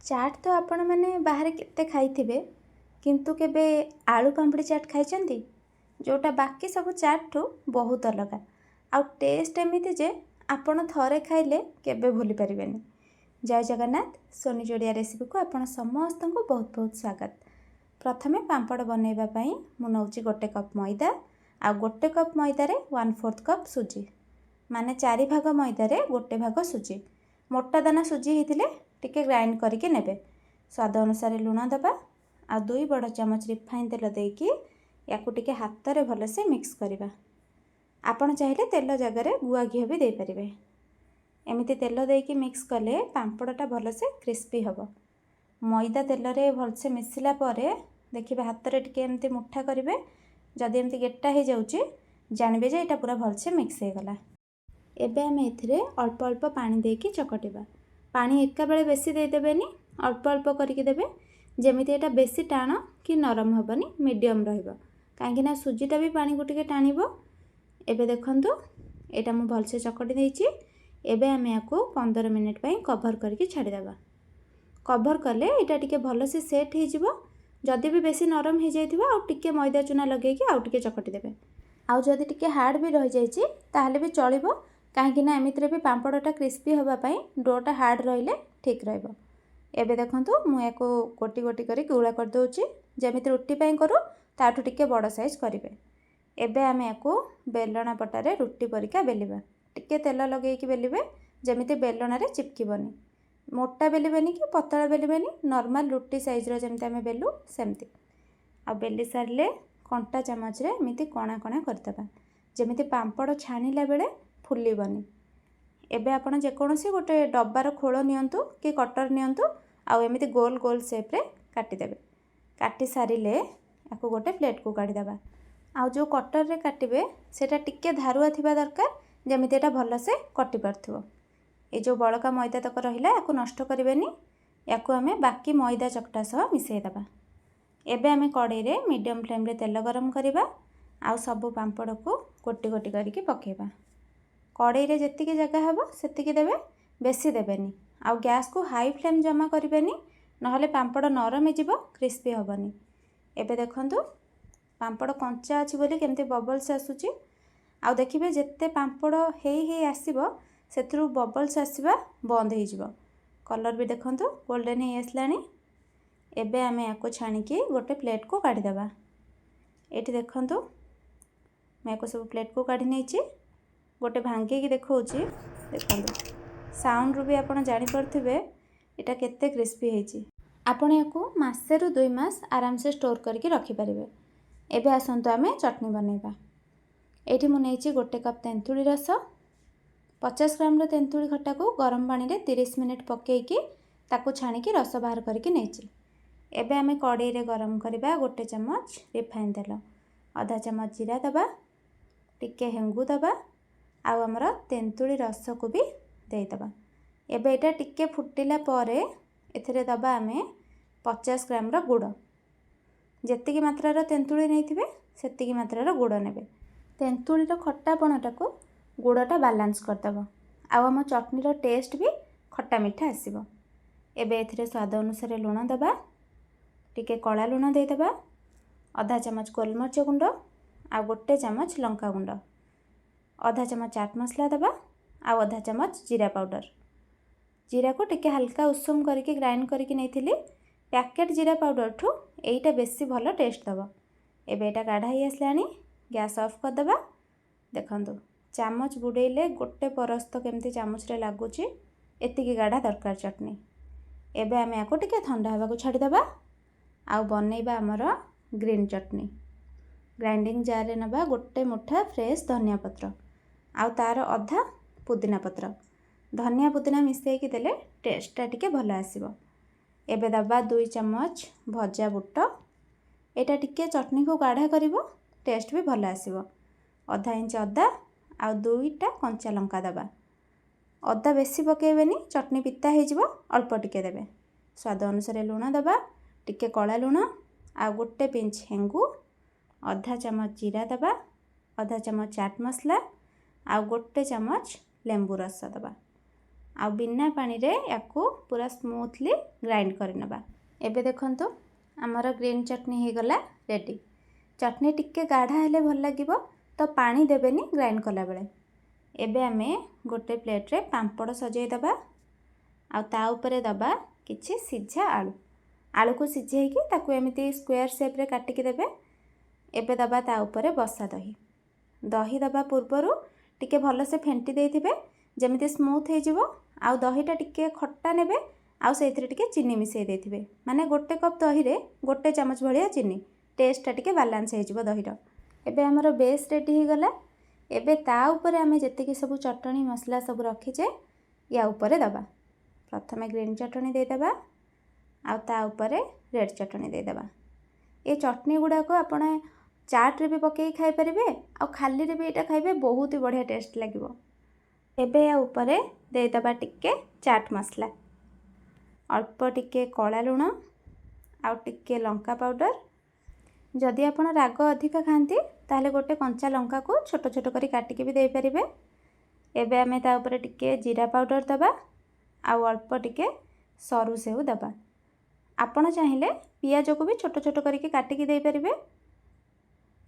चाट तो आपण मैंने बाहर केते खाइथिबे किंतु केबे आलू पांपड़ी चाट खाइचंती जोटा बाकी सब चाट ठू बहुत अलग आउ टेस्ट एमिति जे आपण थरे खाइले केबे भूली परिबेनी। जय जगन्नाथ सोनी जोड़िया रेसिपी को आपण समस्त को बहुत बहुत स्वागत। प्रथमे पांपड़ बनैबा पई मु नउची गोटे कप मैदा आ गोटे कप मैदारे 1/4 कप सुजी माने 4 भाग मैदारे गोटे भाग सुजी। मोटा दाना सुजी होइतिले टिके ग्राइंड करके नेबे। स्वाद अनुसार लुण दबा आ 2 बड़ चमच रिफाइन तेल देकी याकू टिके हाथ रे भलसे मिक्स करबा। आपण चाहिले तेल जगह गुआ घी भी दे परिबे। एमिति तेल देकी मिक्स कले पांपड़टा भलसे क्रिस्पी हबो। मैदा तेल रे भलसे मिसिला परे देखिबे हाथ रे टिके एमिति मुठा करिवे। जदि एमिति गेट्टा हे जाउची जानबे जे एटा पूरा भलसे मिक्स हे गला। एबे हम एथिरे अल्प अल्प पानी देकी चकटिबा। पानी एका बेले बेसी दे देबेनी, अल्प अल्प करके देबे जेमिति एटा बेसी टाण कि नरम हबनी, मीडियम रहिबो काहेकि ना सुजीटा भी पानी को टिके टाणिबो। एबे देखंतु एटा मु भलसे चकटी देइची। एबे हम याको 15 मिनिट पई कवर करके छाडी देबा। कवर कले एटा टिके भलसे सेट हे जिवो। जदि भी बेसी नरम हे जाइथिबो आ टिके मैदा चूना लगेकी आ टिके चकटी देबे। आ जदि टिके हार्ड भी रहि जाइची ताहले भी चलिबो काहेकि ना एमितिरे भी पांपड़टा क्रिस्पी होबा पई डोटा हार्ड रहिले ठीक रहइबो। एबे देखंतु मु याको गोटी गोटी करी गुळा कर दोउची जेमिति रोटी पई करू ताठू टिके बड़ साइज करिवे। एबे हम याको बेलना पटारे रोटी परिका बेलिबा। टिके तेल लगेकी बेलिबे जेमिति बेलना रे चिपकिबनी। मोटा बेलिबेनी कि पतला बेलिबेनी, नॉर्मल रोटी साइज रो जेमिति हमें बेलू सेमति। आ बेली सारले कंटा चामच रे एमिति कणा कणा करतबा जेमिति पांपड़ छाणीला बेले फुलिबनी। एबे आपण जेकोसी गोटे डब्बार खोल नियंतु कि कटर नियंतु आउ एमिति गोल गोल शेप रे काटी देबे। काटी सारिले याको गोटे प्लेट को काढी देबा। आउ जो कटर रे काटिबे सेटा टिके धारुआ थिबा दरकार जेमिति एटा भलसे कटि पारथिबो। ए जो बळका मैदा तक रहिला याको नष्ट करिवेनी। याको हमें बाकी मैदा चकटा सह मिसेई देबा। एबे हमें कड़ाई रे मीडियम फ्लेम रे तेल गरम करिबा। आउ सब पांपड़ को गोटी गोटी करके पकेबा। कड़ाई रे जेतिकी जगह हबो सेतिकी देबे, बेसी देबेनी। आउ गैस को हाई फ्लेम जमा करिवेनी नहले पांपड़ नरम हे जिवो, क्रिस्पी हबनी। एबे देखंतु पांपड़ कंचा अछि बोली केमती बबल्स आसुची। आउ देखिबे जेते पांपड़ हे आसीबो सेथरु बबल्स आसीबा बंद हे जिवो। कलर भी देखंतु गोल्डन हे आसलानी। एबे आमे याको छाणीकी गोटे प्लेट को काढी देबा। एठी देखंतु मैं याको सब प्लेट को काढी नेची। गोटे भांगे की देखौची देखंतु साउंड रु भी आपण जानि परथिबे एटा केते क्रिस्पी हेची। आपण याको मासे रु 2 मास आराम से स्टोर करके रखि परिबे। एबे आसंतु आमे चटनी बनेबा। एठी मु नेची गोटे कप तेंतुली रस। 50 ग्राम रो तेंतुली खट्टा को गरम पानी रे 30 मिनिट पकेइकी ताको छाणीकी रस बाहर करके नेची। एबे आमे कड़ाई रे गरम करबा गोटे चम्मच रिफाइन तेल, आधा चम्मच जीरा दबा, टिके हेंगु दबा आउ हमर तेंतुली रस को भी दे दबा। एबे एटा टिके फुटिला परे एथिरे दबा आमे 50 ग्राम रो गुड़। जेतिकी मात्रा रो तेंतुली नैथिबे सेतिकी मात्रा रो गुड़ नेबे। तेंतुली रो खट्टापणटा को गुड़टा बैलेंस कर दबो। आउ हम चटनी रो टेस्ट भी खट्टा मिठा आसीबो। एबे एथिरे स्वाद अनुसार लुण दबा, टिके कला लुण दे दबा, आधा चम्मच गोलमरिच गुंड आ गोटे चम्मच लंका गुंड, आधा चम्मच चाट मसला दबा आउ आधा चम्मच जीरा पाउडर। जीरा को टिके हल्का उषुम करके ग्राइंड करके नेथिली। पैकेट जीरा पाउडर ठू एटा बेसी भलो टेस्ट दबो। एबे एटा काढ़ा ही आसलानी। गैस ऑफ कर दबा। देखंतु चामच बुड़ेइले गोटे परस्त केमती चामच रे लागुची एतिकी गाढ़ा दरकार चटनी। एबे आमे याको टिके ठंडा हवा को छाडी दबा। आउ बनेइबा हमर ग्रीन चटनी। ग्राइंडिंग जार रे नबा गोटे मुठा फ्रेश धनिया पत्र आउ तार अधा पुदीना पत्र। धनिया पुदीना मिसेकी देले टेस्टटा टिके भलो आसीबो। एबे दबा 2 चम्मच भजा बुट। एटा टिके चटनी को गाढ़ा करिवो, टेस्ट भी भलो आसीबो। आधा इंच अदा आउ 2टा कंचा लंका दबा। अदा बेसी पकेइबेनी, चटनी पिता हे जिवो, अल्प टिके देबे। स्वाद अनुसार लुण दबा, टिके कला लुण आउ गोटे पिंच हेंगु, आधा चम्मच जीरा दबा, आधा चम्मच चाट मसला आउ गोटे चम्मच लेंबू रस दबा। आ बिना पानी रे याकू पूरा स्मूथली ग्राइंड करनबा। एबे देखंतु आमर ग्रीन चटनी हो गला रेडी। चटनी टिके गाढ़ा हेले भल लागिबो तो पानी देबेनी ग्राइंड कला बेले। एबे आमे गोटे प्लेट रे पांपड़ सजाई दबा आ ता ऊपर दबा किछि सिझा आलू। आलू को सिझेइकी ताकू एमिति स्क्वायर शेप रे काटिकी देबे। एबे दबा ता ऊपर बसा दही। दही दबा पूर्वरु टिके भल से फेंटी देइथिबे जेमिति स्मूथ हे जिवो। आ दहीटा टिके खट्टा नेबे आ सेथिरे टिके चीनी मिसई देइथिबे। माने गोटे कप दही रे गोटे चामच भलिया चीनी। टेस्टटा टिके बैलेंस हे जिवो दहीर। एबे हमर बेस रेडी हे गला। एबे ता ऊपर आमे जतिकी सब चटणी मसला सब रखिचे या ऊपर दबा। प्रथमे ग्रीन चटणी दे दबा आ ता ऊपर रेड चटणी दे दबा। ए चटनी गुडा को आपण चाट रे भी पकेई खाई परिबे आ खाली रे भी एटा खाइबे बहुत ही बढ़िया टेस्ट लागिवो। एबे या ऊपर दे दबा टिके चाट मसला, अल्प टिके कला लुण आ टिके लंका पाउडर। जदि आपण राग अधिका खाती ताहले गोटे कंचा लंका को छोट छोट करी काटिके भी दे परिबे। एबे आमे ता ऊपर टिके जीरा पाउडर दबा आ अल्प टिके सरू सेव दबा। आपण चाहिले पियाज को भी छोट छोट करी काटिके दे परिबे।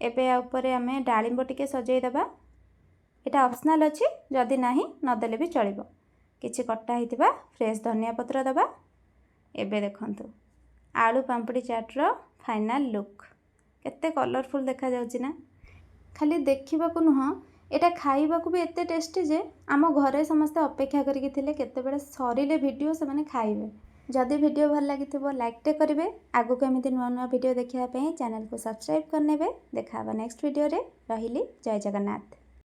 एबे या ऊपर आमे डाळिंब टिके सजाई दबा। एटा ऑप्शनल अछि, जदि नाही न देले भी चलिबो। किछि कट्टा हितिबा फ्रेश धनिया पत्र दबा। एबे देखंतु आलू पांपड़ी चाट रो फाइनल लुक केते कलरफुल देखा जाउछि ना। खाली देखिबा को नुह, एटा खाइबा को भी एते टेस्टी जे आम घरे समस्ते अपेक्षा करिके थिले केते बेले सरीले वीडियो से माने खाइबे। जदि वीडियो भल लागिथिबो लाइक टे करिवे। आगु को एमिति नुआ नुआ वीडियो देखिया पई चैनल को सब्सक्राइब करनेबे। देखा नेक्स्ट वीडियो रे। रहिली जय जगन्नाथ।